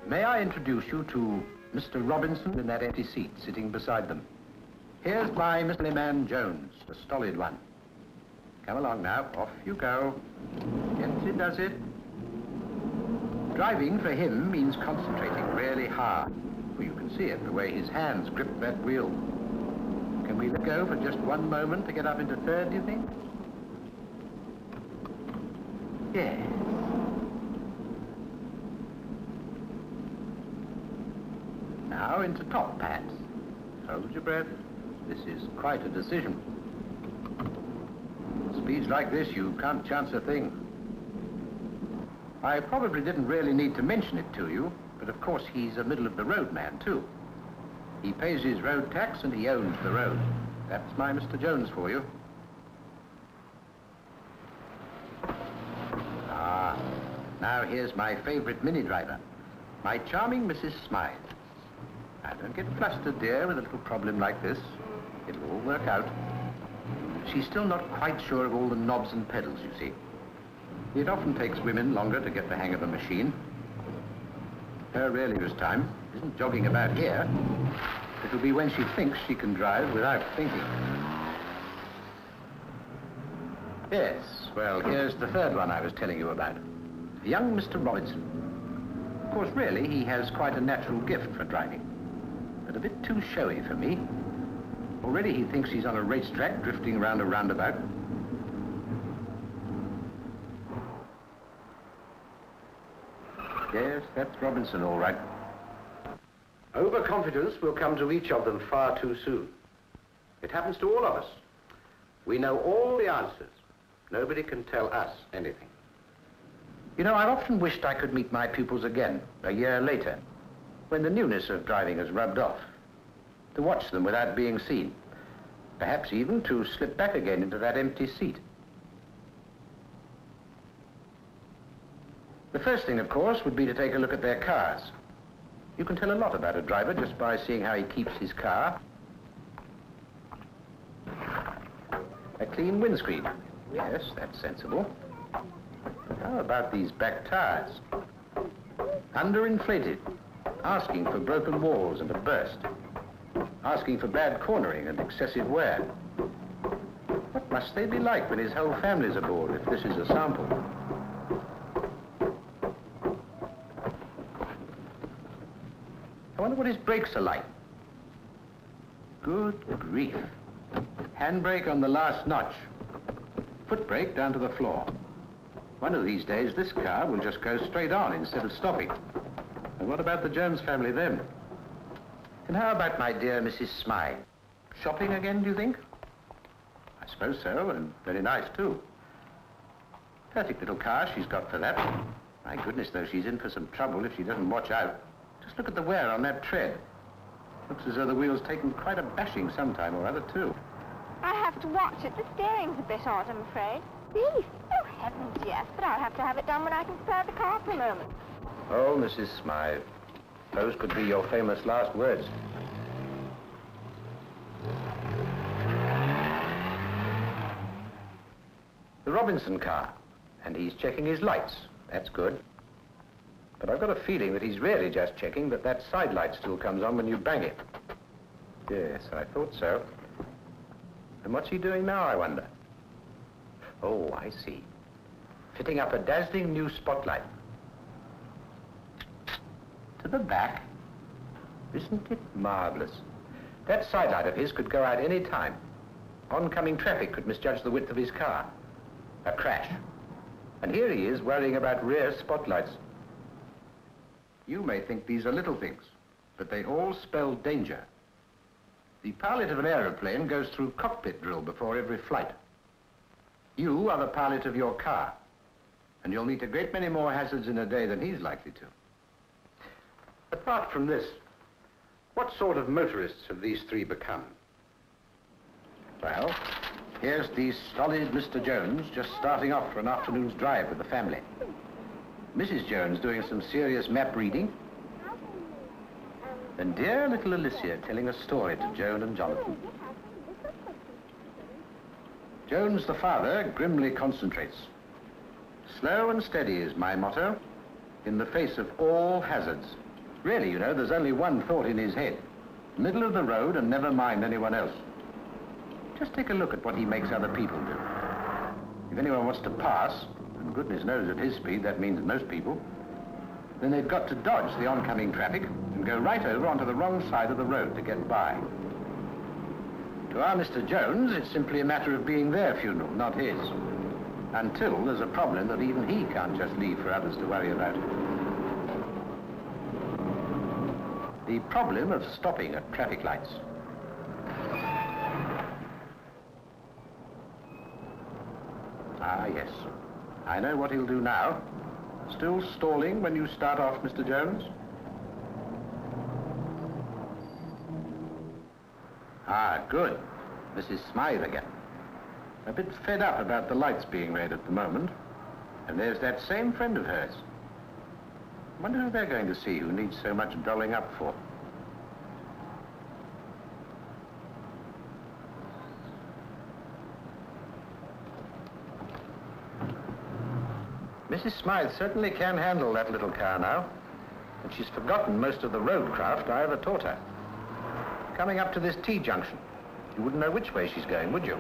May I introduce you to Mr. Robinson in that empty seat sitting beside them? Here's my Mr. Man Jones, the stolid one. Come along now, off you go. Gently does it. Driving for him means concentrating really hard. Well, you can see it, the way his hands grip that wheel. Can we let go for just one moment to get up into third, do you think? Yes. Now into top, perhaps. Hold your breath. This is quite a decision. Speeds like this, you can't chance a thing. I probably didn't really need to mention it to you, but of course he's a middle-of-the-road man, too. He pays his road tax and he owns the road. That's my Mr. Jones for you. Ah, now here's my favorite mini-driver, my charming Mrs. Smythe. Now, don't get flustered, dear, with a little problem like this. It'll all work out. She's still not quite sure of all the knobs and pedals, you see. It often takes women longer to get the hang of a machine. Her really this time isn't jogging about here. It'll be when she thinks she can drive without thinking. Yes, well, here's the third one I was telling you about. Young Mr. Robinson. Of course, really, he has quite a natural gift for driving, but a bit too showy for me. Already he thinks he's on a racetrack drifting around a roundabout. Yes, that's Robinson, all right. Overconfidence will come to each of them far too soon. It happens to all of us. We know all the answers. Nobody can tell us anything. You know, I've often wished I could meet my pupils again, a year later, when the newness of driving has rubbed off, to watch them without being seen, perhaps even to slip back again into that empty seat. The first thing, of course, would be to take a look at their cars. You can tell a lot about a driver just by seeing how he keeps his car. A clean windscreen. Yes, that's sensible. How about these back tires? Underinflated, asking for broken walls and a burst, asking for bad cornering and excessive wear. What must they be like when his whole family's aboard, if this is a sample? I wonder what his brakes are like. Good grief. Handbrake on the last notch. Foot brake down to the floor. One of these days, this car will just go straight on instead of stopping. And what about the Jones family then? And how about my dear Mrs. Smythe? Shopping again, do you think? I suppose so, and very nice, too. Perfect little car she's got for that. My goodness, though, she's in for some trouble if she doesn't watch out. Just look at the wear on that tread. Looks as though the wheel's taken quite a bashing sometime or other, too. I have to watch it. The steering's a bit odd, I'm afraid. Really? Oh, heavens, yes. But I'll have to have it done when I can spare the car for a moment. Oh, Mrs. Smythe. Those could be your famous last words. The Robinson car. And he's checking his lights. That's good. But I've got a feeling that he's really just checking that that side light still comes on when you bang it. Yes, I thought so. And what's he doing now, I wonder? Oh, I see. Fitting up a dazzling new spotlight. To the back. Isn't it marvelous? That side light of his could go out any time. Oncoming traffic could misjudge the width of his car. A crash. And here he is worrying about rear spotlights. You may think these are little things, but they all spell danger. The pilot of an aeroplane goes through cockpit drill before every flight. You are the pilot of your car, and you'll meet a great many more hazards in a day than he's likely to. Apart from this, what sort of motorists have these three become? Well, here's the stolid Mr. Jones just starting off for an afternoon's drive with the family. Mrs. Jones doing some serious map reading. And dear little Alicia telling a story to Joan and Jonathan. Jones, the father, grimly concentrates. Slow and steady is my motto, in the face of all hazards. Really, you know, there's only one thought in his head. Middle of the road and never mind anyone else. Just take a look at what he makes other people do. If anyone wants to pass, and goodness knows at his speed that means most people, then they've got to dodge the oncoming traffic and go right over onto the wrong side of the road to get by. To our Mr. Jones, it's simply a matter of being their funeral, not his. Until there's a problem that even he can't just leave for others to worry about. The problem of stopping at traffic lights. Ah, yes. I know what he'll do now. Still stalling when you start off, Mr. Jones? Ah, good. Mrs. Smythe again. A bit fed up about the lights being red at the moment. And there's that same friend of hers. Wonder who they're going to see who needs so much dolling up for. Mrs. Smythe certainly can handle that little car now. And she's forgotten most of the roadcraft I ever taught her. Coming up to this T-junction, you wouldn't know which way she's going, would you?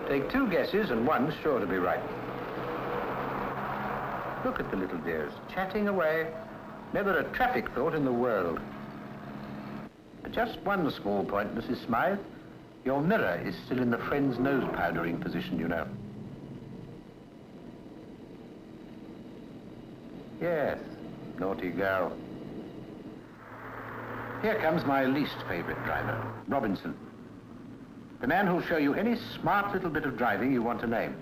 Take two guesses and one's sure to be right. Look at the little dears, chatting away. Never a traffic thought in the world. But just one small point, Mrs. Smythe. Your mirror is still in the friend's nose powdering position, you know. Yes, naughty girl. Here comes my least favorite driver, Robinson. The man who'll show you any smart little bit of driving you want to name.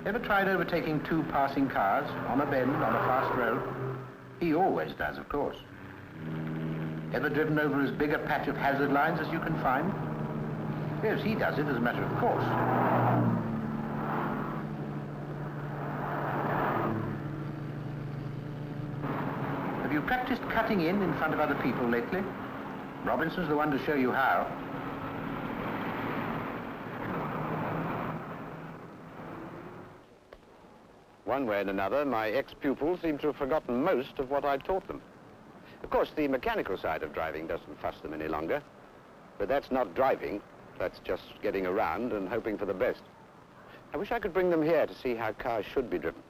Ever tried overtaking two passing cars on a bend on a fast road? He always does, of course. Ever driven over as big a patch of hazard lines as you can find? Yes, he does it as a matter of course. Have you practiced cutting in front of other people lately? Robinson's the one to show you how. One way and another, my ex-pupils seem to have forgotten most of what I taught them. Of course, the mechanical side of driving doesn't fuss them any longer. But that's not driving. That's just getting around and hoping for the best. I wish I could bring them here to see how cars should be driven.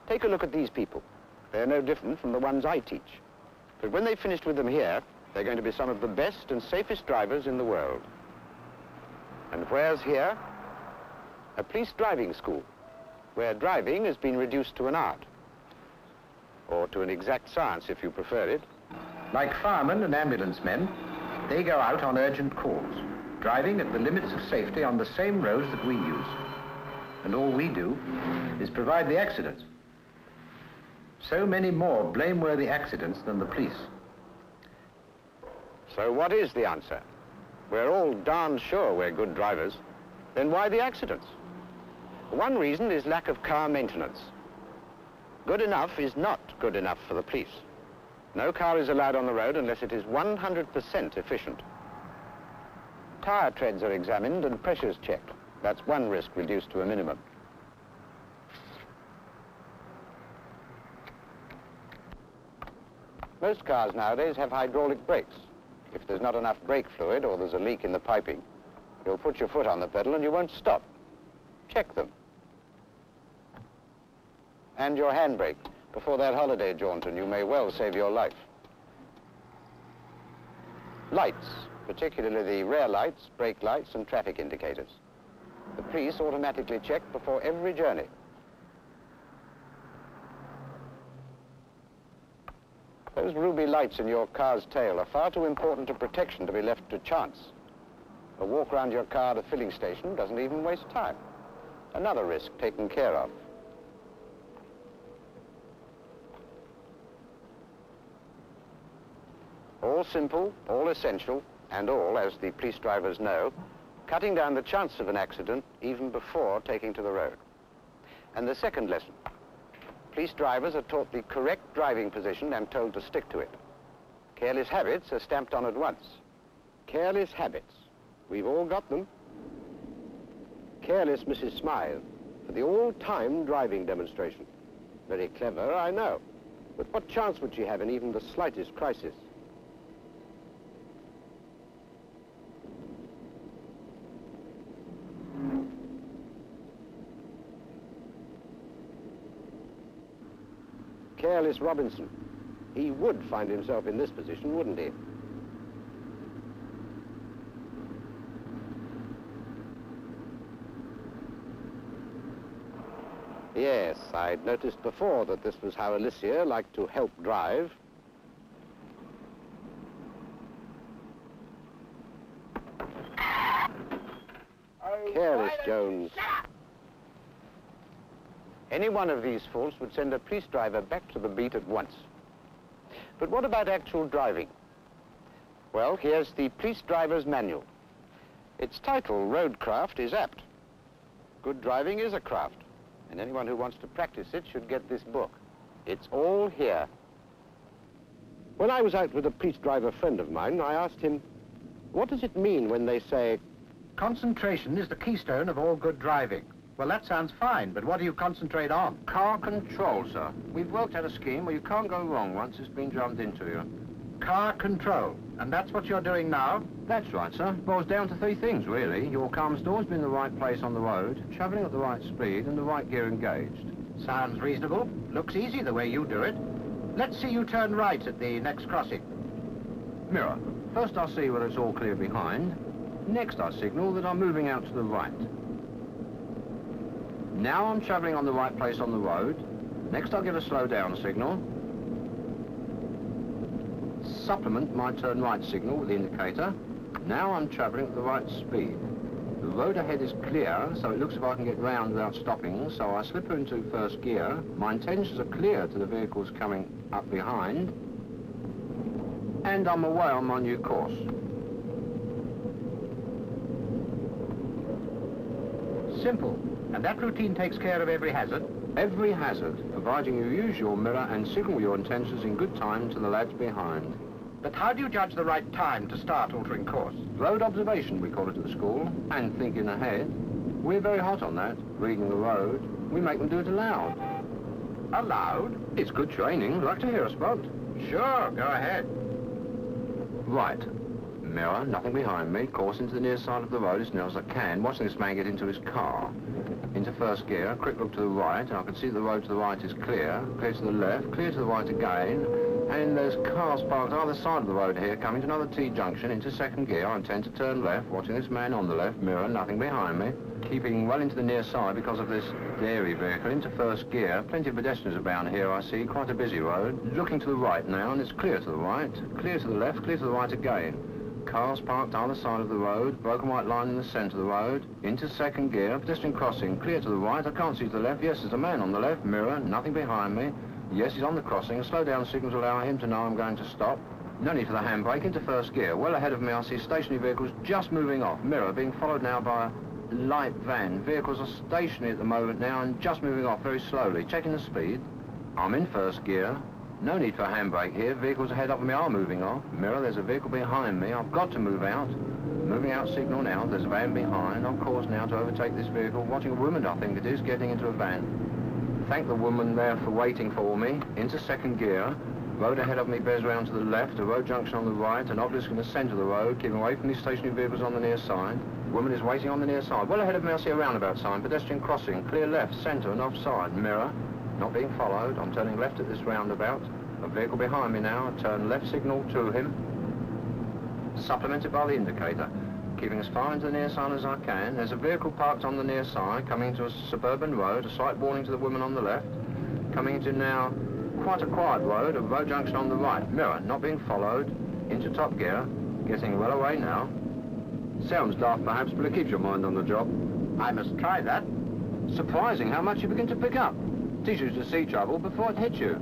Take a look at these people. They're no different from the ones I teach. But when they've finished with them here, they're going to be some of the best and safest drivers in the world. And where's here? A police driving school, where driving has been reduced to an art. Or to an exact science, if you prefer it. Like firemen and ambulance men, they go out on urgent calls, driving at the limits of safety on the same roads that we use. And all we do is provide the accidents. So many more blameworthy accidents than the police. So what is the answer? We're all darn sure we're good drivers. Then why the accidents? One reason is lack of car maintenance. Good enough is not good enough for the police. No car is allowed on the road unless it is 100% efficient. Tire treads are examined and pressures checked. That's one risk reduced to a minimum. Most cars nowadays have hydraulic brakes. If there's not enough brake fluid or there's a leak in the piping, you'll put your foot on the pedal and you won't stop. Check them. And your handbrake. Before that holiday jaunt, and you may well save your life. Lights, particularly the rear lights, brake lights, and traffic indicators. The police automatically check before every journey. Those ruby lights in your car's tail are far too important a protection to be left to chance. A walk around your car at a filling station doesn't even waste time. Another risk taken care of. All simple, all essential, and all, as the police drivers know, cutting down the chance of an accident even before taking to the road. And the second lesson, police drivers are taught the correct driving position and told to stick to it. Careless habits are stamped on at once. Careless habits. We've all got them. Careless Mrs. Smythe for the all-time driving demonstration. Very clever, I know. But what chance would she have in even the slightest crisis? Careless Robinson. He would find himself in this position, wouldn't he? Yes, I'd noticed before that this was how Alicia liked to help drive. Careless Jones. Any one of these faults would send a police driver back to the beat at once. But what about actual driving? Well, here's the police driver's manual. Its title, Roadcraft, is apt. Good driving is a craft, and anyone who wants to practice it should get this book. It's all here. When I was out with a police driver friend of mine, I asked him, what does it mean when they say, concentration is the keystone of all good driving? Well, that sounds fine, but what do you concentrate on? car control, sir. We've worked out a scheme where you can't go wrong once it's been drummed into you. Car control. And that's what you're doing now? That's right, sir. Boils down to three things, really. Your car must always be in the right place on the road, travelling at the right speed, and the right gear engaged. Sounds reasonable. Looks easy the way you do it. Let's see you turn right at the next crossing. Mirror. First I'll see whether it's all clear behind. Next I'll signal that I'm moving out to the right. Now I'm travelling on the right place on the road. Next I'll give a slow down signal. Supplement my turn right signal with the indicator. Now I'm travelling at the right speed. The road ahead is clear, so it looks as if I can get round without stopping, so I slip her into first gear. My intentions are clear to the vehicles coming up behind. And I'm away on my new course. Simple. And that routine takes care of every hazard? Every hazard, providing you use your mirror and signal your intentions in good time to the lads behind. But how do you judge the right time to start altering course? Road observation, we call it at the school, and thinking ahead. We're very hot on that, reading the road. We make them do it aloud. Aloud? It's good training. Like to hear a spot? Sure, go ahead. Right. Mirror, nothing behind me. Course into the near side of the road as near as I can. Watching this man get into his car. Into first gear, a quick look to the right, and I can see the road to the right is clear. Clear to the left, clear to the right again. And there's cars parked either side of the road here, coming to another T-junction into second gear. I intend to turn left, watching this man on the left, mirror, nothing behind me. Keeping well into the near side because of this dairy vehicle, into first gear. Plenty of pedestrians about here, I see, quite a busy road. Looking to the right now, and it's clear to the right. Clear to the left, clear to the right again. Cars parked either side of the road, broken white line in the centre of the road, into second gear, pedestrian crossing, clear to the right, I can't see to the left, yes, there's a man on the left, mirror, nothing behind me, yes, he's on the crossing, a slow down signal to allow him to know I'm going to stop, no need for the handbrake, into first gear, well ahead of me I see stationary vehicles just moving off, mirror, being followed now by a light van, vehicles are stationary at the moment now and just moving off very slowly, checking the speed, I'm in first gear. No need for a handbrake here. Vehicles ahead of me are moving off. Mirror, there's a vehicle behind me. I've got to move out. Moving out signal now. There's a van behind. On course now to overtake this vehicle. Watching a woman, I think it is, getting into a van. Thank the woman there for waiting for me. Into second gear. Road ahead of me bears round to the left. A road junction on the right. An obelisk in the centre of the road. Keeping away from these stationary vehicles on the near side. Woman is waiting on the near side. Well ahead of me I see a roundabout sign. Pedestrian crossing. Clear left, centre and offside. Mirror. Not being followed. I'm turning left at this roundabout. A vehicle behind me now. I turn left signal to him. Supplemented by the indicator. Keeping as far into the near side as I can. There's a vehicle parked on the near side, coming into a suburban road. A slight warning to the woman on the left. Coming into now quite a quiet road. A road junction on the right. Mirror, not being followed. Into top gear. Getting well away now. Sounds daft perhaps, but it keeps your mind on the job. I must try that. Surprising how much you begin to pick up. Teaches you to see trouble before it hits you.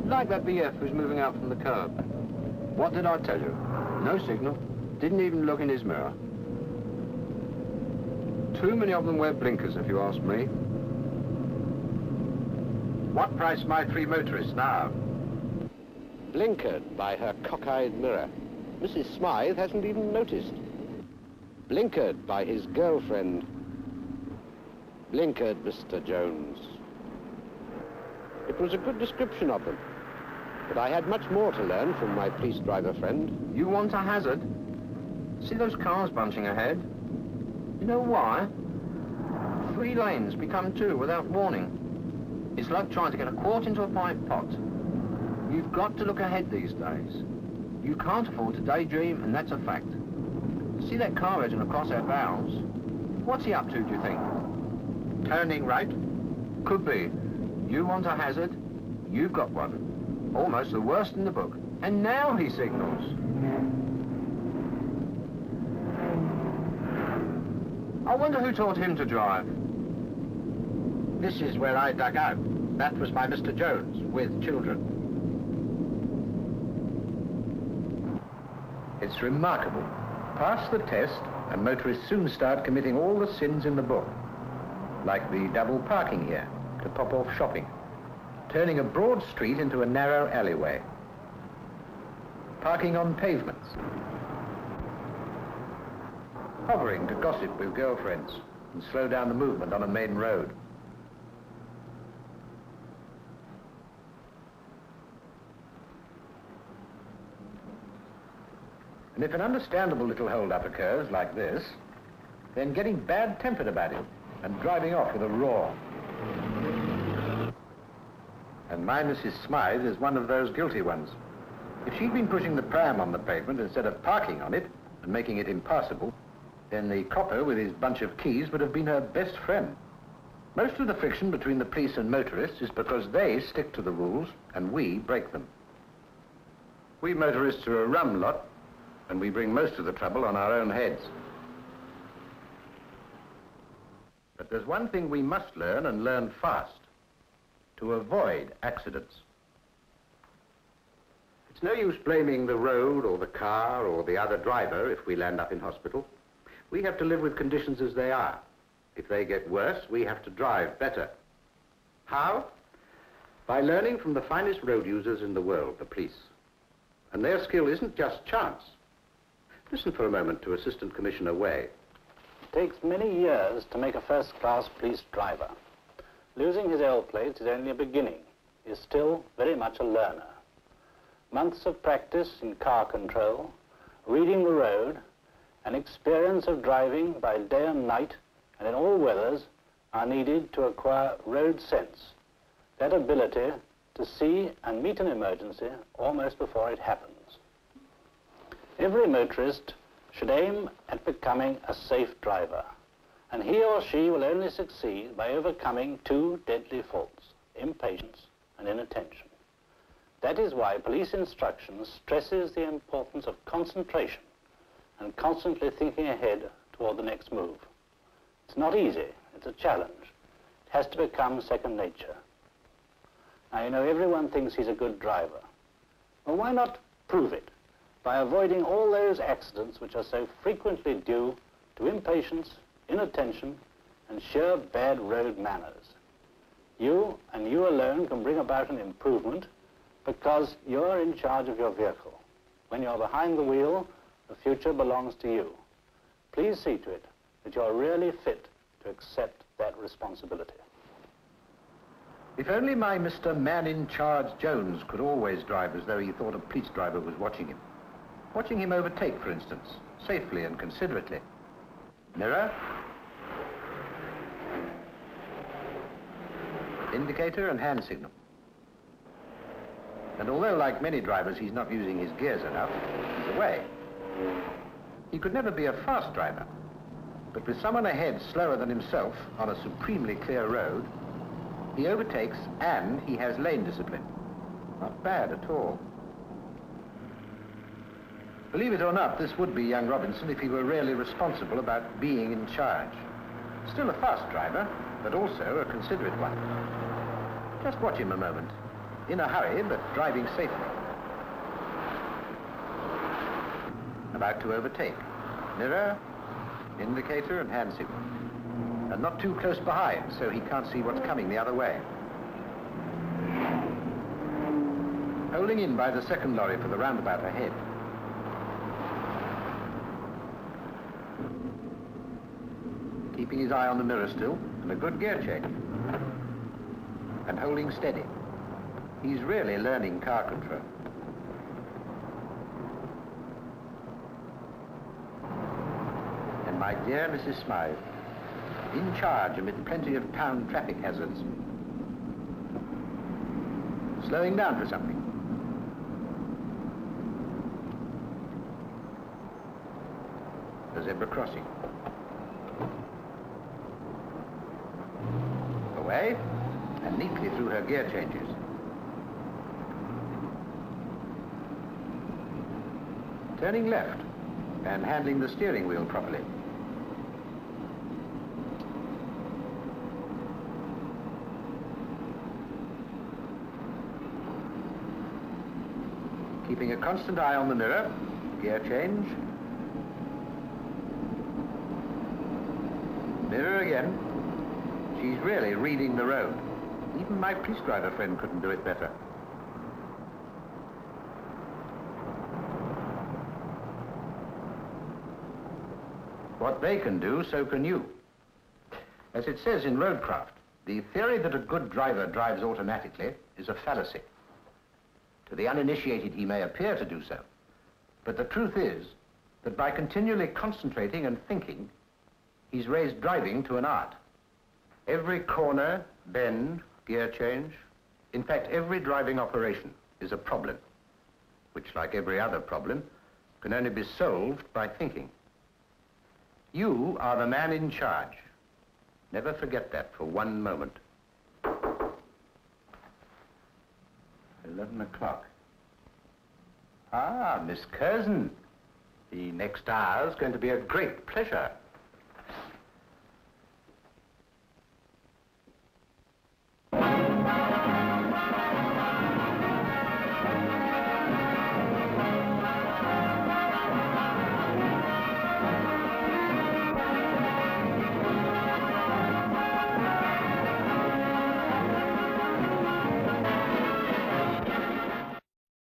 Like that BF who's moving out from the curb. What did I tell you? No signal. Didn't even look in his mirror. Too many of them wear blinkers, if you ask me. What price my three motorists now? Blinkered by her cockeyed mirror. Mrs. Smythe hasn't even noticed. Blinkered by his girlfriend. Blinkered Mr. Jones. It was a good description of them. But I had much more to learn from my police driver friend. You want a hazard? See those cars bunching ahead? You know why? 3 lanes become 2 without warning. It's like trying to get a quart into a pint pot. You've got to look ahead these days. You can't afford to daydream, and that's a fact. See that car edging across our bows? What's he up to, do you think? Turning right? Could be. You want a hazard? You've got one. Almost the worst in the book. And now he signals. I wonder who taught him to drive. This is where I dug out. That was by Mr. Jones, with children. It's remarkable. Pass the test, and motorists soon start committing all the sins in the book. Like the double parking here, to pop off shopping. Turning a broad street into a narrow alleyway. Parking on pavements. Hovering to gossip with girlfriends and slow down the movement on a main road. And if an understandable little hold-up occurs, like this, then getting bad-tempered about it and driving off with a roar. And my Mrs. Smythe is one of those guilty ones. If she'd been pushing the pram on the pavement instead of parking on it and making it impassable, then the copper with his bunch of keys would have been her best friend. Most of the friction between the police and motorists is because they stick to the rules and we break them. We motorists are a rum lot, and we bring most of the trouble on our own heads. But there's one thing we must learn, and learn fast: to avoid accidents. It's no use blaming the road or the car or the other driver if we land up in hospital. We have to live with conditions as they are. If they get worse, we have to drive better. How? By learning from the finest road users in the world, the police. And their skill isn't just chance. Listen for a moment to Assistant Commissioner Way. It takes many years to make a first-class police driver. Losing his L plates is only a beginning. He is still very much a learner. Months of practice in car control, reading the road, and experience of driving by day and night and in all weathers are needed to acquire road sense, that ability to see and meet an emergency almost before it happens. Every motorist should aim at becoming a safe driver, and he or she will only succeed by overcoming 2 deadly faults: impatience and inattention. That is why police instruction stresses the importance of concentration and constantly thinking ahead toward the next move. It's not easy, it's a challenge. It has to become second nature. Now, you know, everyone thinks he's a good driver. Well, why not prove it by avoiding all those accidents which are so frequently due to impatience, inattention, and sheer bad road manners? You and you alone can bring about an improvement because you're in charge of your vehicle. When you're behind the wheel, the future belongs to you. Please see to it that you're really fit to accept that responsibility. If only my Mr. Man-in-Charge Jones could always drive as though he thought a police driver was watching him. Watching him overtake, for instance, safely and considerately. Mirror. Indicator and hand signal. And although, like many drivers, he's not using his gears enough, he's away. He could never be a fast driver, but with someone ahead slower than himself on a supremely clear road, he overtakes and he has lane discipline. Not bad at all. Believe it or not, this would be young Robinson if he were really responsible about being in charge. Still a fast driver, but also a considerate one. Just watch him a moment. In a hurry, but driving safely. About to overtake. Mirror, indicator, and hand signal. And not too close behind, so he can't see what's coming the other way. Holding in by the second lorry for the roundabout ahead. Keeping his eye on the mirror still, and a good gear check. And holding steady. He's really learning car control. And my dear Mrs. Smythe, in charge amid plenty of town traffic hazards. Slowing down for something. The zebra crossing. Away, and neatly through her gear changes. Turning left, and handling the steering wheel properly. Keeping a constant eye on the mirror, gear change. Mirror again. She's really reading the road. Even my police driver friend couldn't do it better. What they can do, so can you. As it says in roadcraft, the theory that a good driver drives automatically is a fallacy. To the uninitiated, he may appear to do so, but the truth is that by continually concentrating and thinking, he's raised driving to an art. Every corner, bend, gear change, in fact, every driving operation is a problem, which, like every other problem, can only be solved by thinking. You are the man in charge. Never forget that for one moment. 11 o'clock. Ah, Miss Curzon. The next hour's going to be a great pleasure.